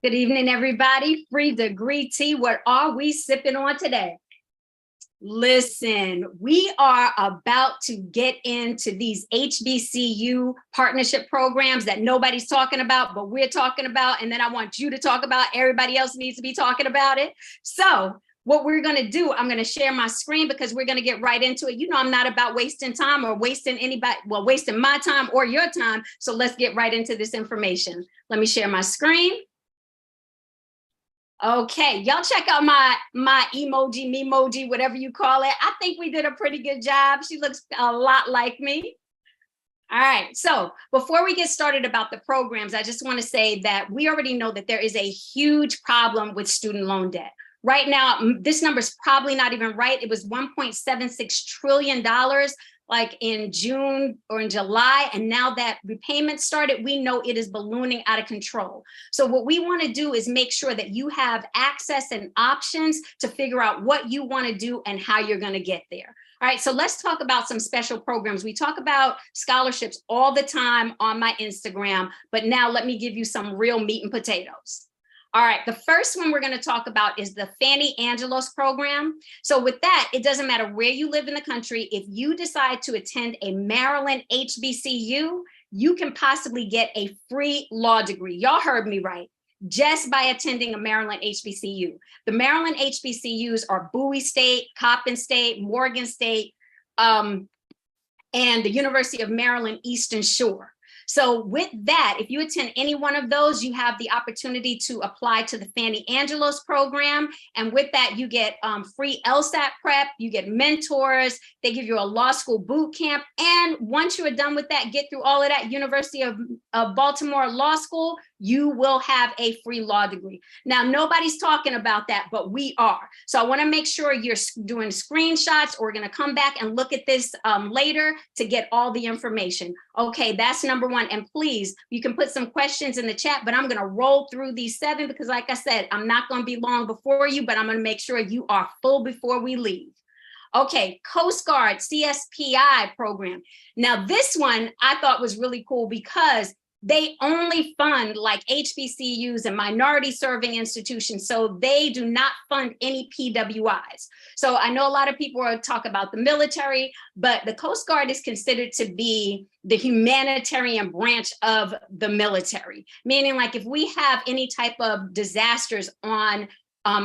Good evening, everybody. Free degree tea. What are we sipping on today? Listen, we are about to get into these HBCU partnership programs that nobody's talking about, but we're talking about, and then I want you to talk about. Everybody else needs to be talking about it. So what we're going to do, I'm going to share my screen because we're going to get right into it. You know, I'm not about wasting time or wasting wasting my time or your time. So let's get right into this information. Let me share my screen. Okay, y'all check out my emoji, memoji, whatever you call it. I think we did a pretty good job. She looks a lot like me. All right, so before we get started about the programs, I just want to say that we already know that there is a huge problem with student loan debt. Right now, this number is probably not even right. It was $1.76 trillion like in June or in July. And now that repayment started, we know it is ballooning out of control. So what we want to do is make sure that you have access and options to figure out what you want to do and how you're going to get there. All right, so let's talk about some special programs. We talk about scholarships all the time on my Instagram, but now let me give you some real meat and potatoes. All right, the first one we're going to talk about is the Fannie Angelos program. So with that, it doesn't matter where you live in the country. If you decide to attend a Maryland HBCU, you can possibly get a free law degree. Y'all heard me right. Just by attending a Maryland HBCU. The Maryland HBCUs are Bowie State, Coppin State, Morgan State, and the University of Maryland Eastern Shore. So with that, if you attend any one of those, you have the opportunity to apply to the Fannie Angelos program. And with that, you get free LSAT prep, you get mentors, they give you a law school boot camp. And once you are done with that, get through all of that, University of Baltimore Law School, you will have a free law degree. Now, nobody's talking about that, but we are. So I want to make sure you're doing screenshots, or we're going to come back and look at this later to get all the information. Okay, that's number one. And please, you can put some questions in the chat, but I'm going to roll through these 7 because like I said, I'm not going to be long before you, but I'm going to make sure you are full before we leave. Okay, Coast Guard CSPI program. Now, this one I thought was really cool because they only fund like HBCUs and minority serving institutions. So they do not fund any PWIs. So I know a lot of people are talking about the military, but the Coast Guard is considered to be the humanitarian branch of the military, meaning like if we have any type of disasters on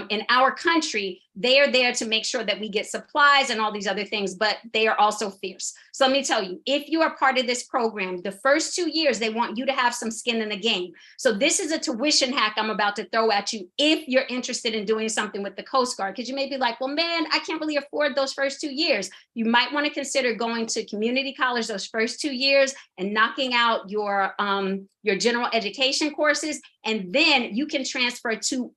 in our country, they are there to make sure that we get supplies and all these other things, but they are also fierce. So let me tell you, if you are part of this program, the first 2 years, they want you to have some skin in the game. So this is a tuition hack I'm about to throw at you if you're interested in doing something with the Coast Guard, because you may be like, well, man, I can't really afford those first 2 years. You might want to consider going to community college those first 2 years and knocking out your general education courses, and then you can transfer to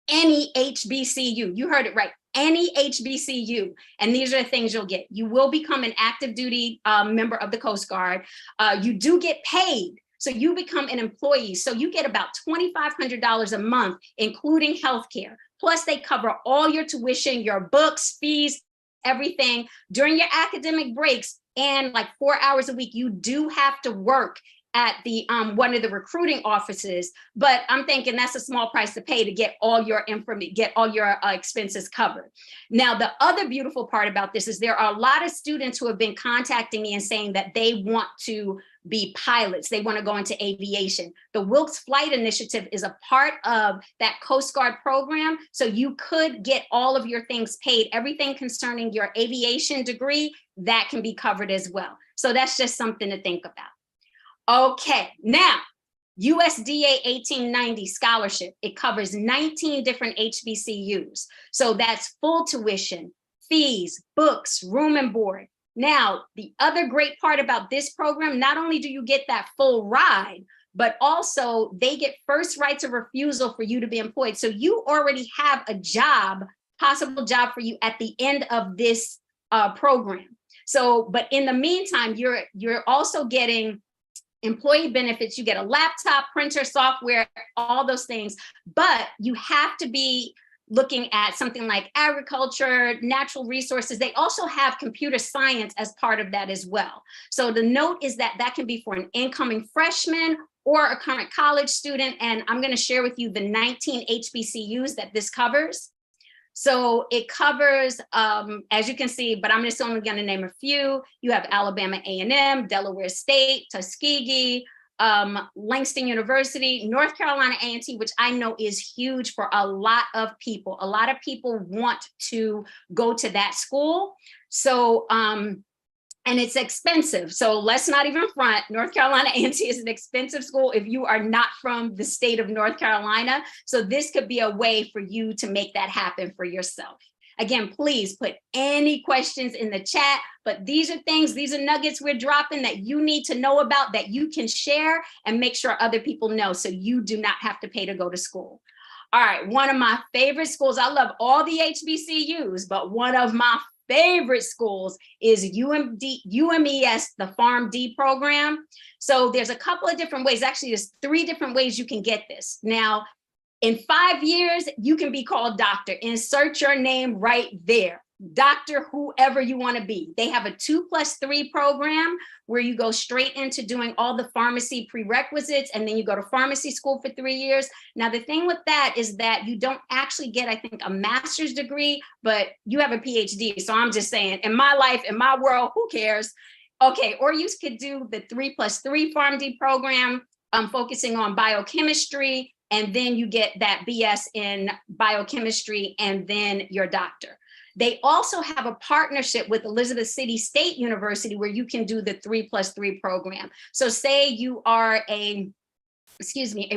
any HBCU. You heard it right, any HBCU. And these are the things you'll get. You will become an active duty member of the Coast Guard. You do get paid. So you become an employee. So you get about $2,500 a month, including healthcare. Plus they cover all your tuition, your books, fees, everything during your academic breaks. And like 4 hours a week, you do have to work at the one of the recruiting offices, but I'm thinking that's a small price to pay to get all your information, get all your expenses covered. Now, the other beautiful part about this is there are a lot of students who have been contacting me and saying that they want to be pilots. They want to go into aviation. The Wilkes Flight Initiative is a part of that Coast Guard program. So you could get all of your things paid, everything concerning your aviation degree, that can be covered as well. So that's just something to think about. Okay, now, USDA 1890 scholarship, it covers 19 different HBCUs. So that's full tuition, fees, books, room and board. Now, the other great part about this program, not only do you get that full ride, but also they get first rights of refusal for you to be employed. So you already have a job, possible job for you at the end of this program. So, but in the meantime, you're also getting employee benefits. You get a laptop, printer, software, all those things, but you have to be looking at something like agriculture, natural resources. They also have computer science as part of that as well. So the note is that that can be for an incoming freshman or a current college student. And I'm going to share with you the 19 HBCUs that this covers. So it covers, as you can see, but I'm just only going to name a few. You have Alabama A&M, Delaware State, Tuskegee, Langston University, North Carolina A&T, which I know is huge for a lot of people. A lot of people want to go to that school. So, and it's expensive. So let's not even front. North Carolina A&T is an expensive school if you are not from the state of North Carolina. So this could be a way for you to make that happen for yourself. Again, please put any questions in the chat, but these are things, these are nuggets we're dropping that you need to know about, that you can share and make sure other people know so you do not have to pay to go to school. All right, one of my favorite schools, I love all the HBCUs, but one of my favorite schools is UMES, the PharmD program. So there's a couple of different ways, actually there's 3 different ways you can get this. Now, in 5 years, you can be called doctor. Insert your name right there. Doctor, whoever you want to be. They have a 2+3 program where you go straight into doing all the pharmacy prerequisites, and then you go to pharmacy school for 3 years. Now, the thing with that is that you don't actually get, I think, a master's degree, but you have a PhD. So I'm just saying, in my life, in my world, who cares? Okay, or you could do the 3+3 PharmD program, focusing on biochemistry, and then you get that BS in biochemistry and then your doctor. They also have a partnership with Elizabeth City State University where you can do the 3+3 program. So say you are a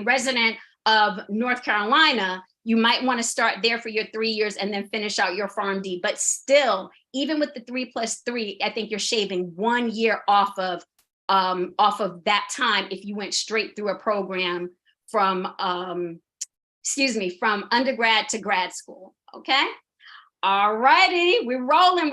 resident of North Carolina, you might want to start there for your 3 years and then finish out your PharmD. But still, even with the 3+3, I think you're shaving 1 year off of that time if you went straight through a program from undergrad to grad school. Okay. All righty, we're rolling.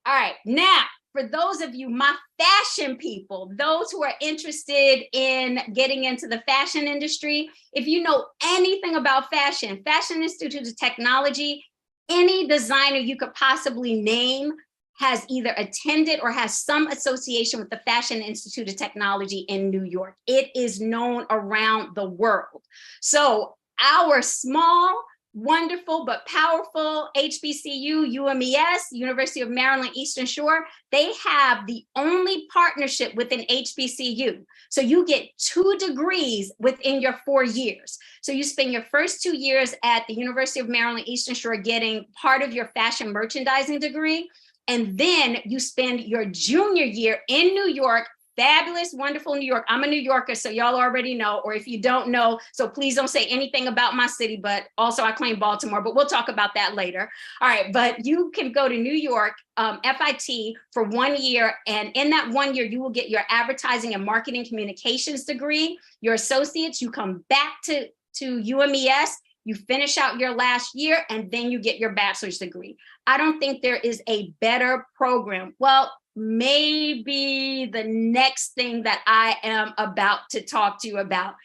All right, now for those of you, my fashion people, those who are interested in getting into the fashion industry, if you know anything about fashion, Fashion Institute of Technology, any designer you could possibly name has either attended or has some association with the Fashion Institute of Technology in New York. It is known around the world. So our small, wonderful, but powerful HBCU, UMES, University of Maryland Eastern Shore, they have the only partnership with an HBCU. So you get 2 degrees within your 4 years. So you spend your first 2 years at the University of Maryland Eastern Shore getting part of your fashion merchandising degree. And then you spend your junior year in New York, fabulous, wonderful New York. I'm a New Yorker, so y'all already know, or if you don't know, so please don't say anything about my city, but also I claim Baltimore, but we'll talk about that later. All right, but you can go to New York, FIT for 1 year, and in that 1 year, you will get your advertising and marketing communications degree, your associates, you come back to UMES, you finish out your last year, and then you get your bachelor's degree. I don't think there is a better program. Well, maybe the next thing that I am about to talk to you about.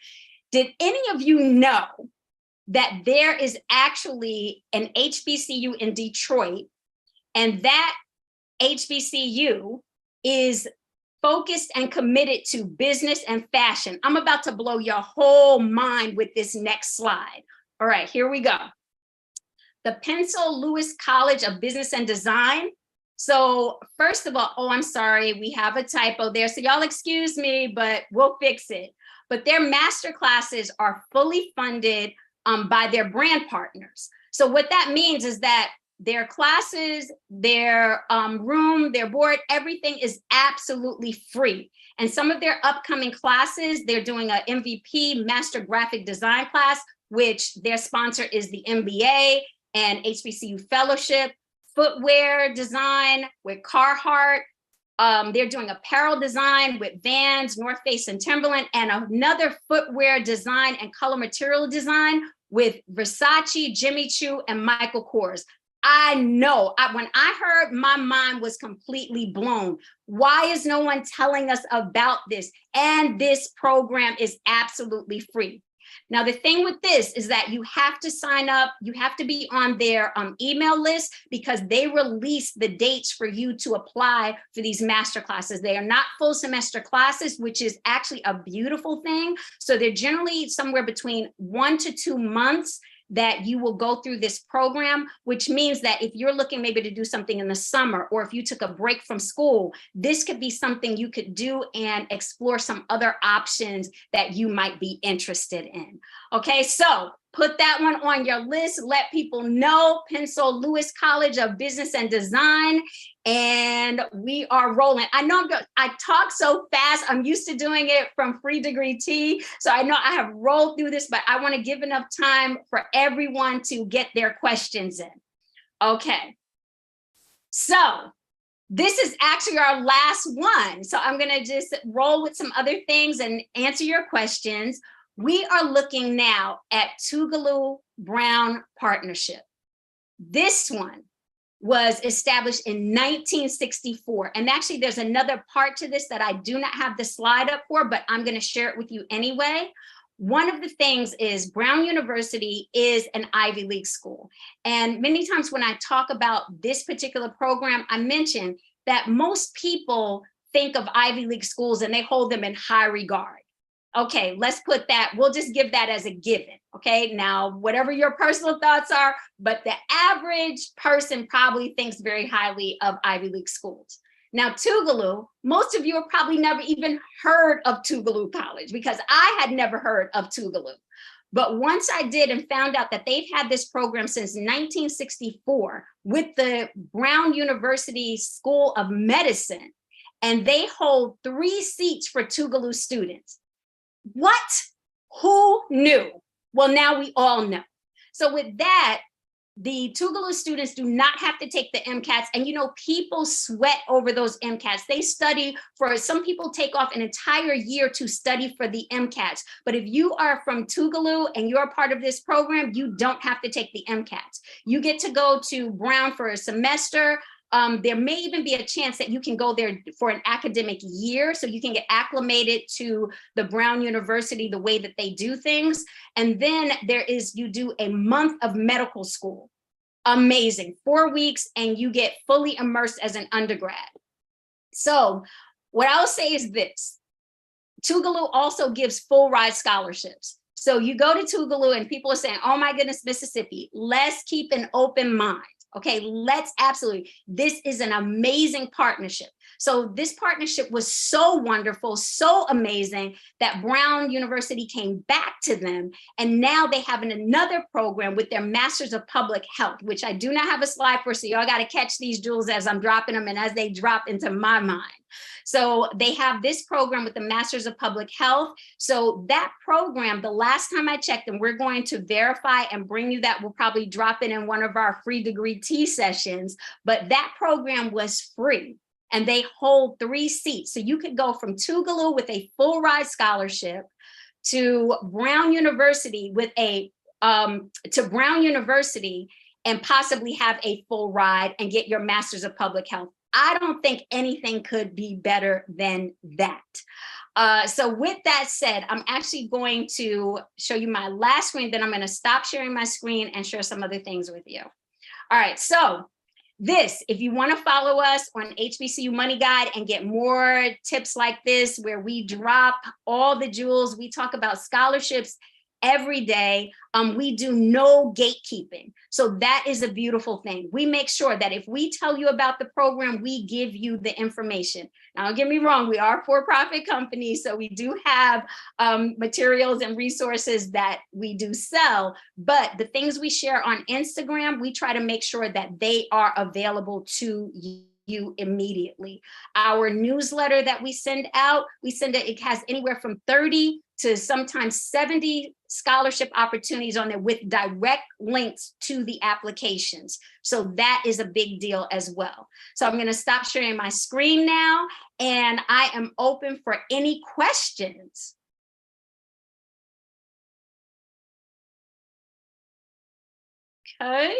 Did any of you know that there is actually an HBCU in Detroit, and that HBCU is focused and committed to business and fashion? I'm about to blow your whole mind with this next slide. All right, here we go. The Pencil Lewis College of Business and Design. So first of all, oh, I'm sorry, we have a typo there. So y'all excuse me, but we'll fix it. But their master classes are fully funded by their brand partners. So what that means is that their classes, their room, their board, everything is absolutely free. And some of their upcoming classes, they're doing an MVP Master Graphic Design class, which their sponsor is the MBA and HBCU Fellowship, footwear design with Carhartt. They're doing apparel design with Vans, North Face, and Timberland, and another footwear design and color material design with Versace, Jimmy Choo, and Michael Kors. I know, when I heard, my mind was completely blown. Why is no one telling us about this? And this program is absolutely free. Now, the thing with this is that you have to sign up, you have to be on their email list, because they release the dates for you to apply for these master classes. They are not full semester classes, which is actually a beautiful thing. So they're generally somewhere between 1 to 2 months that you will go through this program, which means that if you're looking maybe to do something in the summer, or if you took a break from school, this could be something you could do and explore some other options that you might be interested in. Okay, so put that one on your list. Let people know. Pencil Lewis College of Business and Design. And we are rolling. I know I talk so fast. I'm used to doing it from Free Degree T. So I know I have rolled through this, but I want to give enough time for everyone to get their questions in. Okay. So this is actually our last one. So I'm going to just roll with some other things and answer your questions. We are looking now at Tougaloo-Brown partnership. This one was established in 1964. And actually, there's another part to this that I do not have the slide up for, but I'm going to share it with you anyway. One of the things is Brown University is an Ivy League school. And many times when I talk about this particular program, I mention that most people think of Ivy League schools and they hold them in high regard. Okay, let's put that, we'll just give that as a given. Okay, now, whatever your personal thoughts are, but the average person probably thinks very highly of Ivy League schools. Now, Tougaloo, most of you have probably never even heard of Tougaloo College, because I had never heard of Tougaloo. But once I did and found out that they've had this program since 1964 with the Brown University School of Medicine, and they hold 3 seats for Tougaloo students. What? Who knew? Well, now we all know. So with that, the Tougaloo students do not have to take the MCATs. And you know, people sweat over those MCATs. They study for, some people take off an entire year to study for the MCATs. But if you are from Tougaloo and you're a part of this program, you don't have to take the MCATs. You get to go to Brown for a semester. There may even be a chance that you can go there for an academic year, so you can get acclimated to the Brown University, the way that they do things. And then you do a month of medical school. Amazing, 4 weeks, and you get fully immersed as an undergrad. So what I'll say is this, Tougaloo also gives full ride scholarships. So you go to Tougaloo and people are saying, oh my goodness, Mississippi, let's keep an open mind. Okay, let's absolutely, this is an amazing partnership. So this partnership was so wonderful, so amazing that Brown University came back to them. And now they have another program with their Masters of Public Health, which I do not have a slide for, so y'all got to catch these jewels as I'm dropping them and as they drop into my mind. So they have this program with the Masters of Public Health. So that program, the last time I checked, and we're going to verify and bring you that, we'll probably drop it in one of our Free Degree T sessions, but that program was free. And they hold 3 seats. So you could go from Tougaloo with a full ride scholarship to Brown University with Brown University and possibly have a full ride and get your Masters of Public Health. I don't think anything could be better than that. So with that said, I'm actually going to show you my last screen, then I'm going to stop sharing my screen and share some other things with you. All right, so this, if you want to follow us on HBCU Money Guide and get more tips like this, where we drop all the jewels, we talk about scholarships every day. We do no gatekeeping. So that is a beautiful thing. We make sure that if we tell you about the program, we give you the information. Now, don't get me wrong, we are a for-profit company, so we do have materials and resources that we do sell, but the things we share on Instagram, we try to make sure that they are available to you immediately. Our newsletter that we send out, it has anywhere from 30 to sometimes 70 scholarship opportunities on there with direct links to the applications. So that is a big deal as well. So I'm going to stop sharing my screen now, and I am open for any questions. Okay.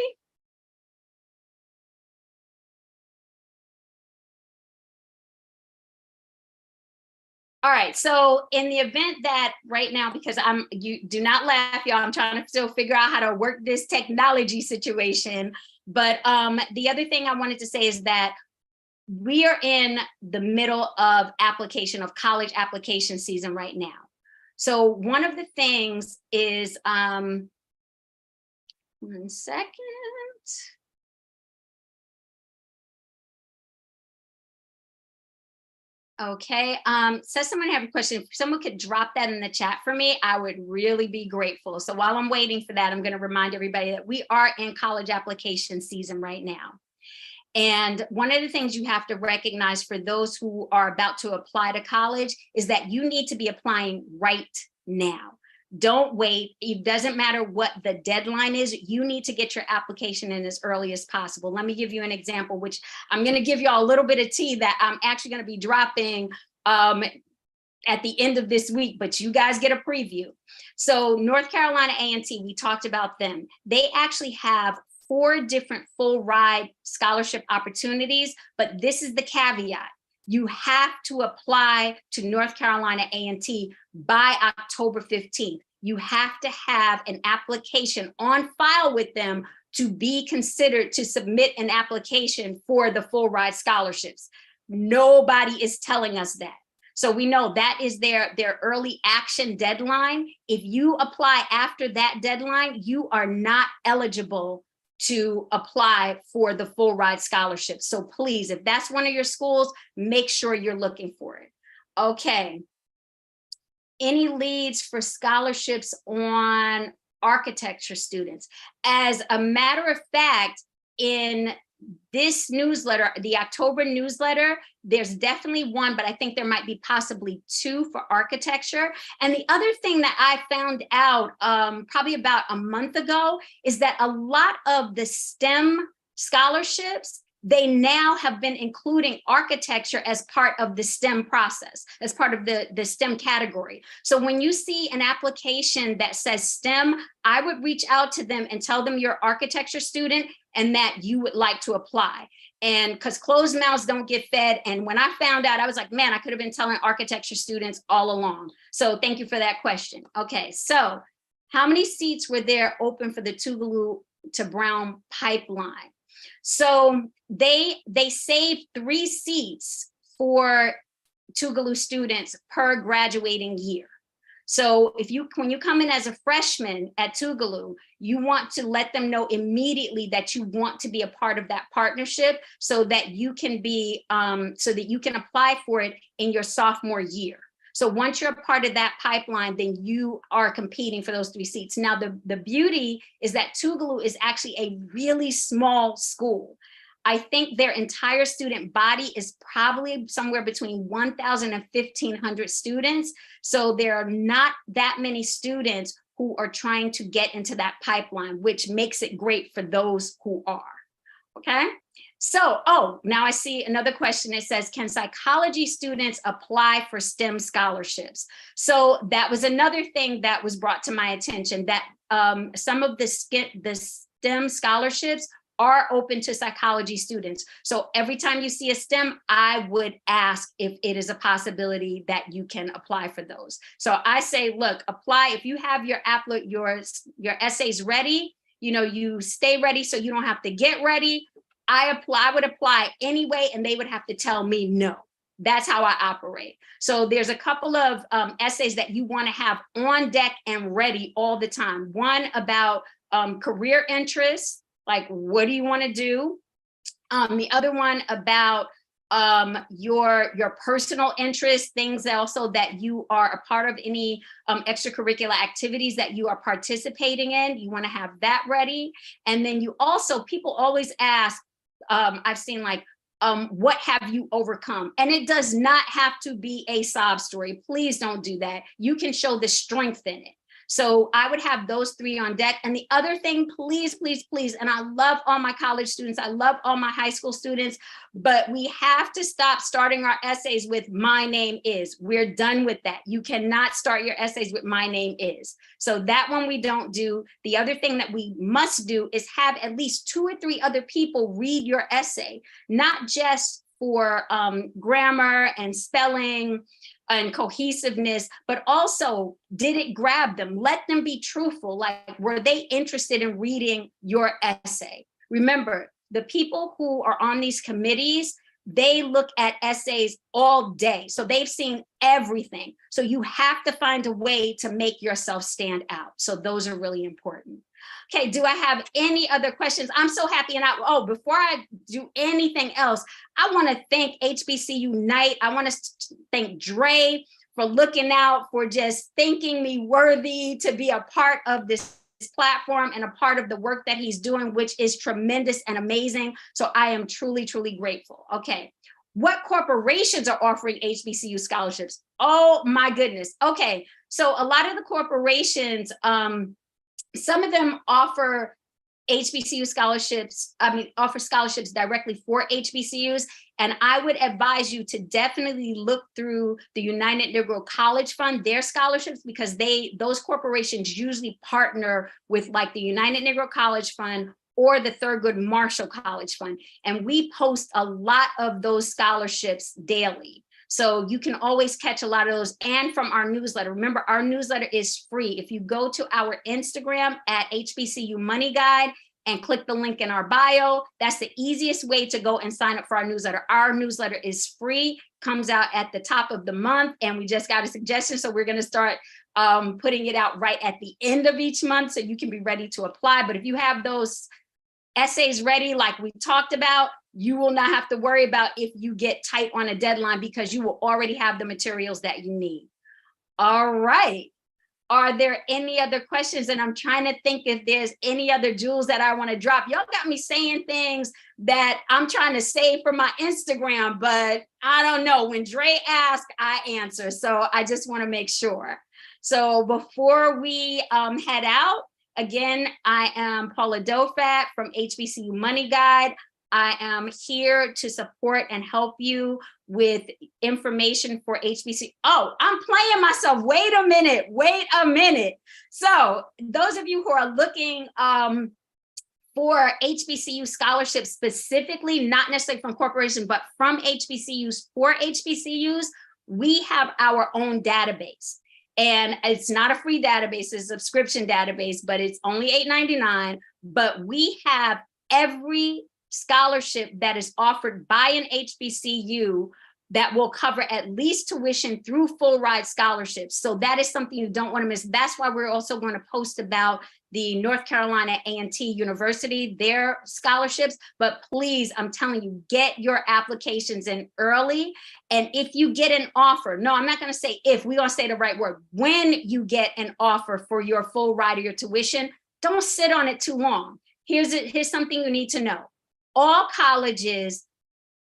All right, so in the event that right now, because you do not laugh, y'all, I'm trying to still figure out how to work this technology situation. But the other thing I wanted to say is that we are in the middle of college application season right now. So one of the things is, 1 second. Okay, says someone have a question. If someone could drop that in the chat for me, I would really be grateful. So while I'm waiting for that, I'm going to remind everybody that we are in college application season right now. And one of the things you have to recognize for those who are about to apply to college is that you need to be applying right now. Don't wait. It doesn't matter what the deadline is. You need to get your application in as early as possible. Let me give you an example, which I'm going to give you all a little bit of tea that I'm actually going to be dropping at the end of this week, but you guys get a preview. So North Carolina A&T, we talked about them. They actually have 4 different full ride scholarship opportunities, but this is the caveat. You have to apply to North Carolina A&T by October 15th. You have to have an application on file with them to be considered to submit an application for the full ride scholarships. Nobody is telling us that. So we know that is their early action deadline. If you apply after that deadline, you are not eligible to apply for the full ride scholarship. So please, if that's one of your schools, make sure you're looking for it. Okay. Any leads for scholarships on architecture students? As a matter of fact, in this newsletter, the October newsletter, there's definitely one, but I think there might be possibly 2 for architecture. And the other thing that I found out probably about a month ago is that a lot of the STEM scholarships, they now have been including architecture as part of the STEM process, as part of the STEM category. So when you see an application that says STEM, I would reach out to them and tell them you're an architecture student and that you would like to apply. And because closed mouths don't get fed. And when I found out, I was like, man, I could have been telling architecture students all along. So thank you for that question. Okay, so how many seats were there open for the Tougaloo to Brown pipeline? So they saved 3 seats for Tougaloo students per graduating year. So when you come in as a freshman at Tougaloo, you want to let them know immediately that you want to be a part of that partnership so that you can be, so that you can apply for it in your sophomore year. So once you're a part of that pipeline, then you are competing for those 3 seats. Now, the beauty is that Tougaloo is actually a really small school. I think their entire student body is probably somewhere between 1,000 and 1,500 students. So there are not that many students who are trying to get into that pipeline, which makes it great for those who are, okay? So, now I see another question. It says, can psychology students apply for STEM scholarships? So that was another thing that was brought to my attention, that some of the STEM scholarships are open to psychology students. So every time you see a STEM, I would ask if it is a possibility that you can apply for those. So I say, look, apply. If you have your essays ready, you stay ready so you don't have to get ready. I would apply anyway, and they would have to tell me no. That's how I operate. So there's a couple of essays that you want to have on deck and ready all the time. One about career interests, like what do you want to do? The other one about your personal interests, things also that you are a part of, any extracurricular activities that you are participating in. You want to have that ready. And then you also, people always ask, I've seen like, what have you overcome? And it does not have to be a sob story. Please don't do that. You can show the strength in it. So I would have those 3 on deck. And the other thing, please, please, please, and I love all my college students, I love all my high school students, but we have to stop starting our essays with "my name is." We're done with that. You cannot start your essays with "my name is." So that one we don't do. The other thing that we must do is have at least 2 or 3 other people read your essay, not just for grammar and spelling, and cohesiveness, but also, did it grab them? Let them be truthful. Like, were they interested in reading your essay? Remember, the people who are on these committees, they look at essays all day. So they've seen everything. So you have to find a way to make yourself stand out. So those are really important. Okay, do I have any other questions? I'm so happy. And before I do anything else, I want to thank HBCU Unite. I want to thank Dre for looking out, for just thinking me worthy to be a part of this platform and a part of the work that he's doing, which is tremendous and amazing. So I am truly, truly grateful. Okay, what corporations are offering HBCU scholarships? Oh my goodness. Okay, so a lot of the corporations, some of them offer HBCU scholarships, offer scholarships directly for HBCUs. And I would advise you to definitely look through the United Negro College Fund, their scholarships, because those corporations usually partner with like the United Negro College Fund or the Thurgood Marshall College Fund. And we post a lot of those scholarships daily. So you can always catch a lot of those, and from our newsletter. Remember, our newsletter is free. If you go to our Instagram at HBCU Money Guide and click the link in our bio, that's the easiest way to go and sign up for our newsletter. Our newsletter is free, comes out at the top of the month, and we just got a suggestion. So we're gonna start putting it out right at the end of each month so you can be ready to apply. But if you have those essays ready, like we talked about, you will not have to worry about if you get tight on a deadline, because you will already have the materials that you need. All right. Are there any other questions? And I'm trying to think if there's any other jewels that I want to drop. Y'all got me saying things that I'm trying to save for my Instagram, but I don't know. When Dre asks, I answer. So I just want to make sure. So before we head out, again, I am Paula Dofat from HBCU Money Guide. I am here to support and help you with information for HBCU. Oh, I'm playing myself. Wait a minute. So those of you who are looking for HBCU scholarships specifically, not necessarily from corporations, but from HBCUs for HBCUs, we have our own database. And it's not a free database, it's a subscription database, but it's only $8.99. But we have every scholarship that is offered by an HBCU that will cover at least tuition through full ride scholarships. So that is something you don't want to miss. That's why we're also going to post about the North Carolina A&T University, their scholarships. But please, I'm telling you, get your applications in early. And if you get an offer, no, I'm not going to say if, we're going to say the right word. When you get an offer for your full ride or your tuition, don't sit on it too long. Here's something you need to know. All colleges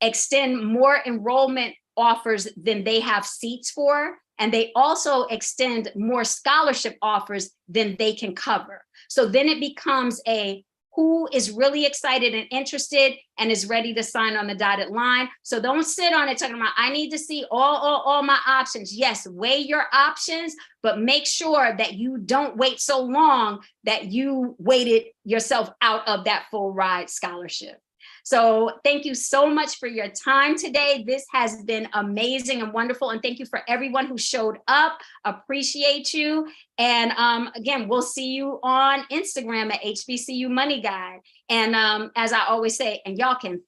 extend more enrollment offers than they have seats for, and they also extend more scholarship offers than they can cover. So then it becomes a who is really excited and interested and is ready to sign on the dotted line. So don't sit on it talking about, I need to see all my options. Yes, weigh your options, but make sure that you don't wait so long that you waited yourself out of that full ride scholarship. So thank you so much for your time today. This has been amazing and wonderful. And thank you for everyone who showed up. Appreciate you. And again, we'll see you on Instagram at HBCU Money Guide. And as I always say, and y'all can